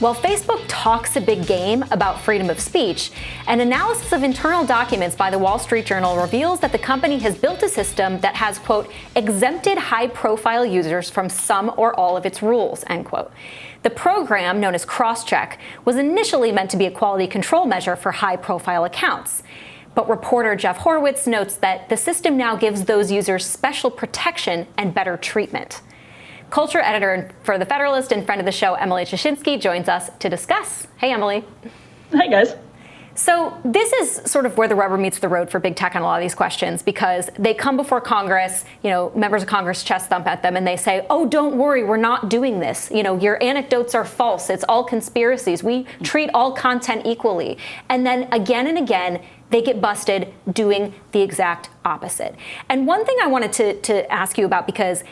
While Facebook talks a big game about freedom of speech, an analysis of internal documents by the Wall Street Journal reveals that the company has built a system that has, quote, exempted high-profile users from some or all of its rules, end quote. The program, known as Crosscheck, was initially meant to be a quality control measure for high-profile accounts. But reporter Jeff Horowitz notes that the system now gives those users special protection and better treatment. Culture editor for The Federalist and friend of the show, Emily Jashinsky, joins us to discuss. Hey, Emily. Hi, guys. So this is sort of where the rubber meets the road for big tech on a lot of these questions, because they come before Congress, members of Congress chest thump at them and they say, oh, don't worry, we're not doing this. Your anecdotes are false. It's all conspiracies. We treat all content equally. And then again and again, they get busted doing the exact opposite. And one thing I wanted to ask you about, because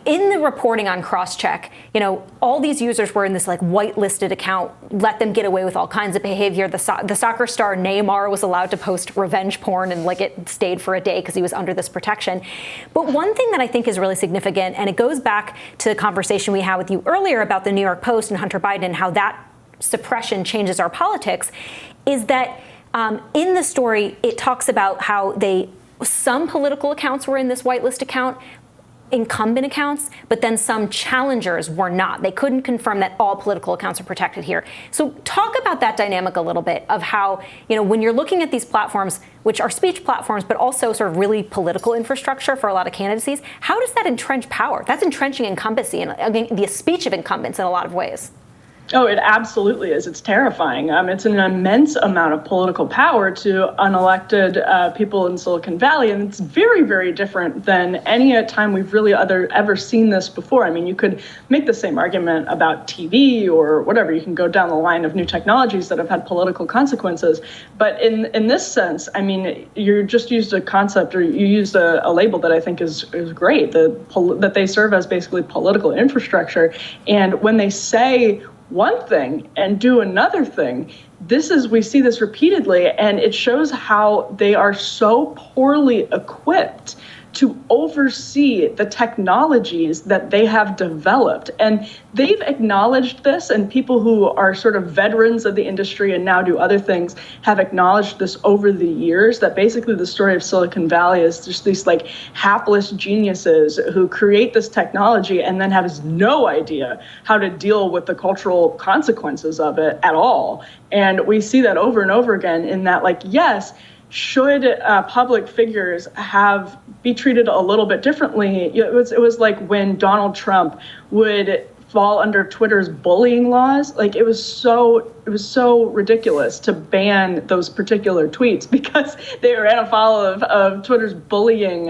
in the reporting on Crosscheck, all these users were in this whitelisted account, let them get away with all kinds of behavior. The soccer star Neymar was allowed to post revenge porn and it stayed for a day because he was under this protection. But one thing that I think is really significant, and it goes back to the conversation we had with you earlier about the New York Post and Hunter Biden and how that suppression changes our politics, is that in the story, it talks about how some political accounts were in this whitelist account, incumbent accounts, but then some challengers were not. They couldn't confirm that all political accounts are protected here. So talk about that dynamic a little bit of how, when you're looking at these platforms, which are speech platforms, but also sort of really political infrastructure for a lot of candidacies, how does that entrench power? That's entrenching incumbency and the speech of incumbents in a lot of ways. Oh, it absolutely is. It's terrifying. It's an immense amount of political power to unelected people in Silicon Valley, and it's very, very different than any time we've really ever seen this before. You could make the same argument about TV or whatever. You can go down the line of new technologies that have had political consequences. But in this sense, you just used a concept, or you used a label that I think is great, that they serve as basically political infrastructure. And when they say one thing and do another thing, we see this repeatedly, and it shows how they are so poorly equipped to oversee the technologies that they have developed. And they've acknowledged this, and people who are sort of veterans of the industry and now do other things have acknowledged this over the years, that basically the story of Silicon Valley is just these hapless geniuses who create this technology and then have no idea how to deal with the cultural consequences of it at all. And we see that over and over again in that, yes, should public figures be treated a little bit differently? It was like when Donald Trump would fall under Twitter's bullying laws. It was so ridiculous to ban those particular tweets because they ran afoul of Twitter's bullying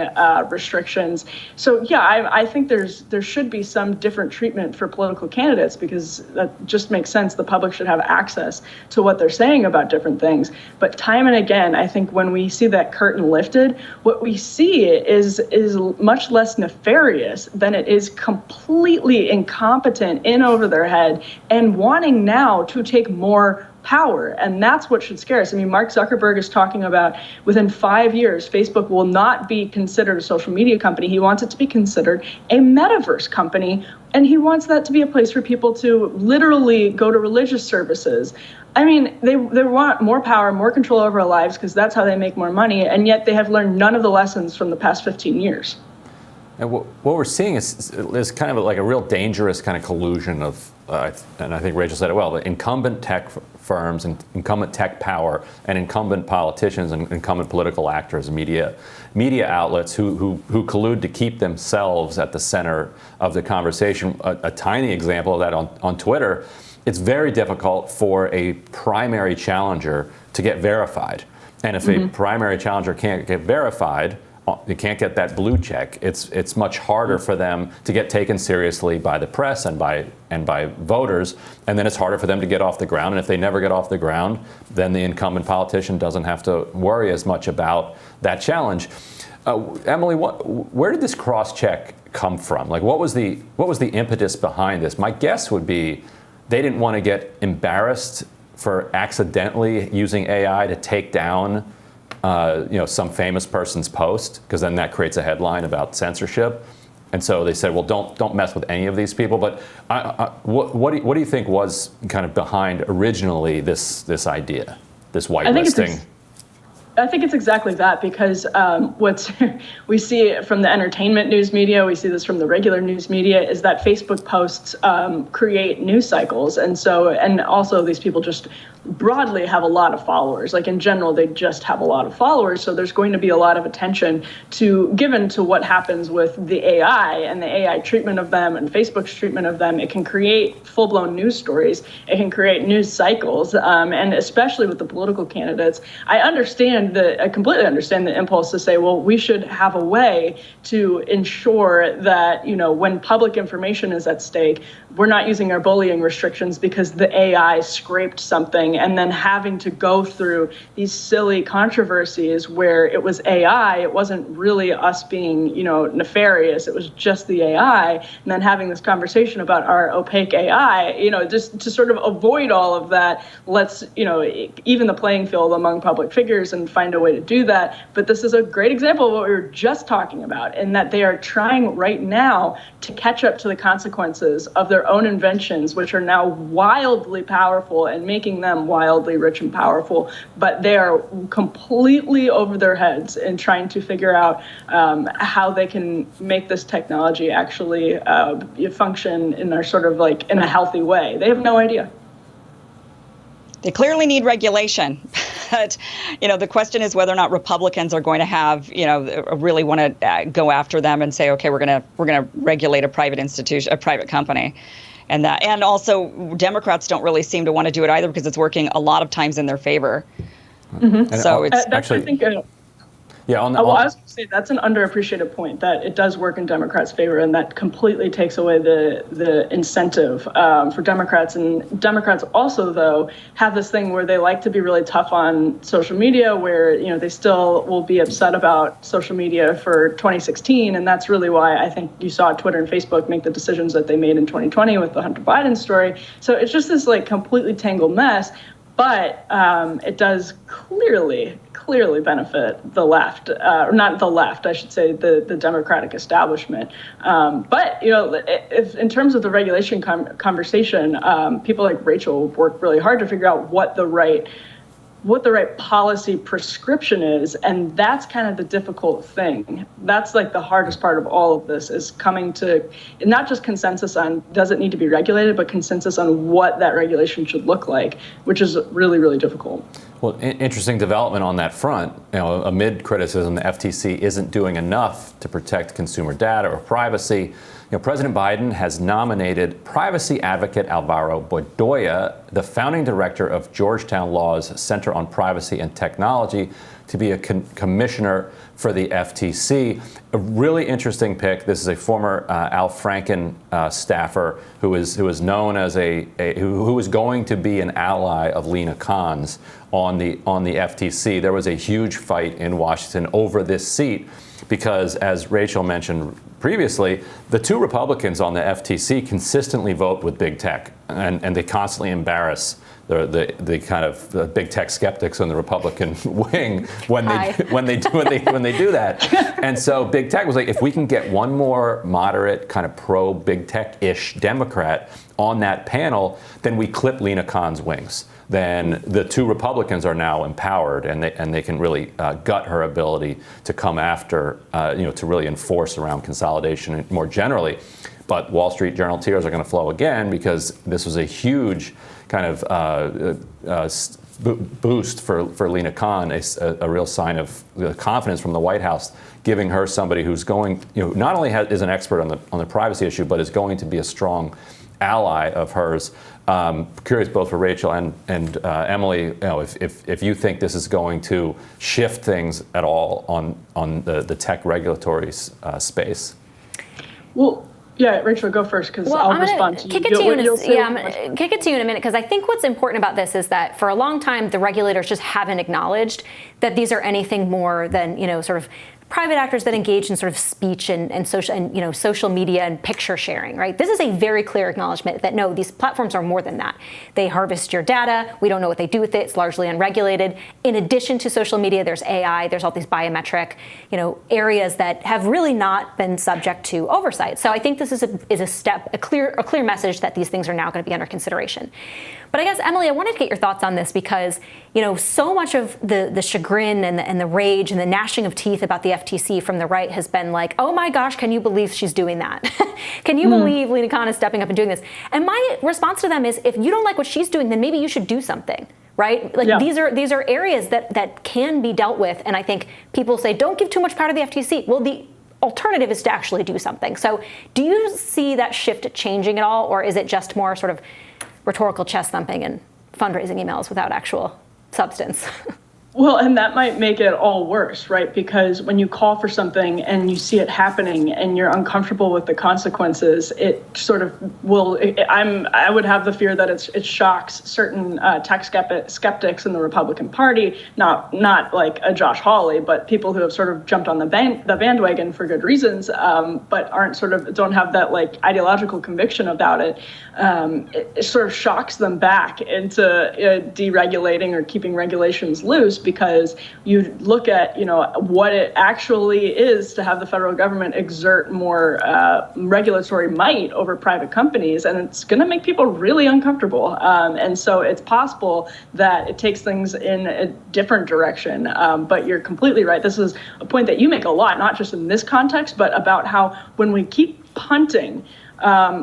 restrictions. So yeah, I think there should be some different treatment for political candidates, because that just makes sense. The public should have access to what they're saying about different things. But time and again, I think when we see that curtain lifted, what we see is much less nefarious than it is completely incompetent, in over their head, and wanting now to take more power. And that's what should scare us. Mark Zuckerberg is talking about within 5 years, Facebook will not be considered a social media company. He wants it to be considered a metaverse company. And he wants that to be a place for people to literally go to religious services. They want more power, more control over our lives, because that's how they make more money. And yet they have learned none of the lessons from the past 15 years. And what we're seeing is kind of a real dangerous kind of collusion of, and I think Rachel said it well, the incumbent tech firms and incumbent tech power and incumbent politicians and incumbent political actors, media outlets who collude to keep themselves at the center of the conversation. A tiny example of that on Twitter, it's very difficult for a primary challenger to get verified. And if a primary challenger can't get verified, you can't get that blue check. It's much harder for them to get taken seriously by the press and by voters, and then it's harder for them to get off the ground. And if they never get off the ground, then the incumbent politician doesn't have to worry as much about that challenge. Emily, where did this Crosscheck come from? What was the impetus behind this? My guess would be they didn't want to get embarrassed for accidentally using AI to take down some famous person's post, because then that creates a headline about censorship. And so they said, well, don't mess with any of these people. But what do you think was kind of behind originally this idea, this whitelisting? I think it's exactly that, because we see it from the entertainment news media, we see this from the regular news media, is that Facebook posts create news cycles. And also these people just broadly have a lot of followers. Like in general, they just have a lot of followers. So there's going to be a lot of attention given to what happens with the AI and the AI treatment of them and Facebook's treatment of them. It can create full-blown news stories. It can create news cycles. And especially with the political candidates, I completely understand the impulse to say, well, we should have a way to ensure that, when public information is at stake, we're not using our bullying restrictions because the AI scraped something, and then having to go through these silly controversies where it was AI, it wasn't really us being, nefarious, it was just the AI, and then having this conversation about our opaque AI, just to sort of avoid all of that, let's, even the playing field among public figures and find a way to do that. But this is a great example of what we were just talking about, in that they are trying right now to catch up to the consequences of their own inventions, which are now wildly powerful and making them wildly rich and powerful, but they are completely over their heads in trying to figure out how they can make this technology actually function in a healthy way. They have no idea. They clearly need regulation. But, the question is whether or not Republicans are going to have, really want to go after them and say, okay, we're going to regulate a private institution, a private company. And also Democrats don't really seem to want to do it either, because it's working a lot of times in their favor. Mm-hmm. So it's actually, I think, I was going to say that's an underappreciated point, that it does work in Democrats' favor, and that completely takes away the incentive for Democrats. And Democrats also, though, have this thing where they like to be really tough on social media, where they still will be upset about social media for 2016, and that's really why I think you saw Twitter and Facebook make the decisions that they made in 2020 with the Hunter Biden story. So it's just this completely tangled mess. But it does clearly benefit the left, or not the left, I should say, the Democratic establishment. But if in terms of the regulation conversation, people like Rachel work really hard to figure out what the right policy prescription is, and that's kind of the difficult thing. That's the hardest part of all of this, is coming to not just consensus on does it need to be regulated, but consensus on what that regulation should look like, which is really, really difficult. Well, interesting development on that front. Amid criticism, the FTC isn't doing enough to protect consumer data or privacy. President Biden has nominated privacy advocate Alvaro Bedoya, the founding director of Georgetown Law's Center on Privacy and Technology, to be a commissioner for the FTC. A really interesting pick. This is a former Al Franken staffer who is known as who is going to be an ally of Lina Khan's on the FTC. There was a huge fight in Washington over this seat because, as Rachel mentioned previously, the two Republicans on the FTC consistently vote with big tech, and they constantly embarrass the kind of the big tech skeptics on the Republican wing when they do that. And so big tech was like, if we can get one more moderate kind of pro big tech-ish Democrat on that panel, then we clip Lina Khan's wings. Then the two Republicans are now empowered, and they can really gut her ability to come after, to really enforce around consolidation more generally. But Wall Street Journal tears are going to flow again, because this was a huge kind of boost for Lina Khan, a real sign of confidence from the White House, giving her somebody who's going, not only is an expert on the privacy issue, but is going to be a strong ally of hers. Curious both for Rachel and Emily, if you think this is going to shift things at all on the tech regulatory space. Well, yeah, Rachel, go first, because I'll respond to you. I'm gonna kick it to you in a minute, because I think what's important about this is that for a long time, the regulators just haven't acknowledged that these are anything more than, sort of private actors that engage in sort of speech and social media and picture sharing, right? This is a very clear acknowledgement that no, these platforms are more than that. They harvest your data. We don't know what they do with it. It's largely unregulated. In addition to social media, there's AI. There's all these biometric, areas that have really not been subject to oversight. So I think this is a clear message that these things are now going to be under consideration. But I guess, Emily, I wanted to get your thoughts on this because, so much of the chagrin and the rage and the gnashing of teeth about the FTC from the right has been like, oh my gosh, can you believe she's doing that? Can you believe Lina Khan is stepping up and doing this? And my response to them is, if you don't like what she's doing, then maybe you should do something, right? These are areas that can be dealt with. And I think people say, don't give too much power to the FTC. Well, the alternative is to actually do something. So do you see that shift changing at all? Or is it just more sort of rhetorical chest thumping and fundraising emails without actual substance? Well, and that might make it all worse, right? Because when you call for something and you see it happening and you're uncomfortable with the consequences, it sort of will. I would have the fear that it shocks certain tech skeptics in the Republican Party, not like a Josh Hawley, but people who have sort of jumped on the bandwagon for good reasons, but don't have that like ideological conviction about it. It sort of shocks them back into deregulating or keeping regulations loose, because you look at what it actually is to have the federal government exert more regulatory might over private companies, and it's going to make people really uncomfortable. And so it's possible that it takes things in a different direction. But you're completely right. This is a point that you make a lot, not just in this context, but about how when we keep punting,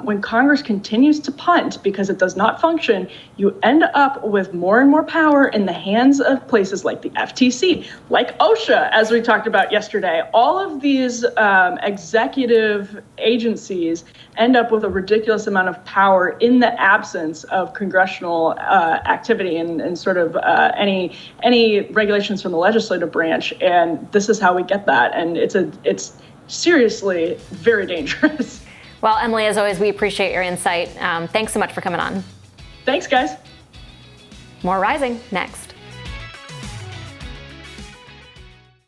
when Congress continues to punt because it does not function, you end up with more and more power in the hands of places like the FTC, like OSHA, as we talked about yesterday. All of these executive agencies end up with a ridiculous amount of power in the absence of congressional activity and sort of any regulations from the legislative branch. And this is how we get that. And it's seriously very dangerous. Well, Emily, as always, we appreciate your insight. Thanks so much for coming on. Thanks, guys. More Rising next.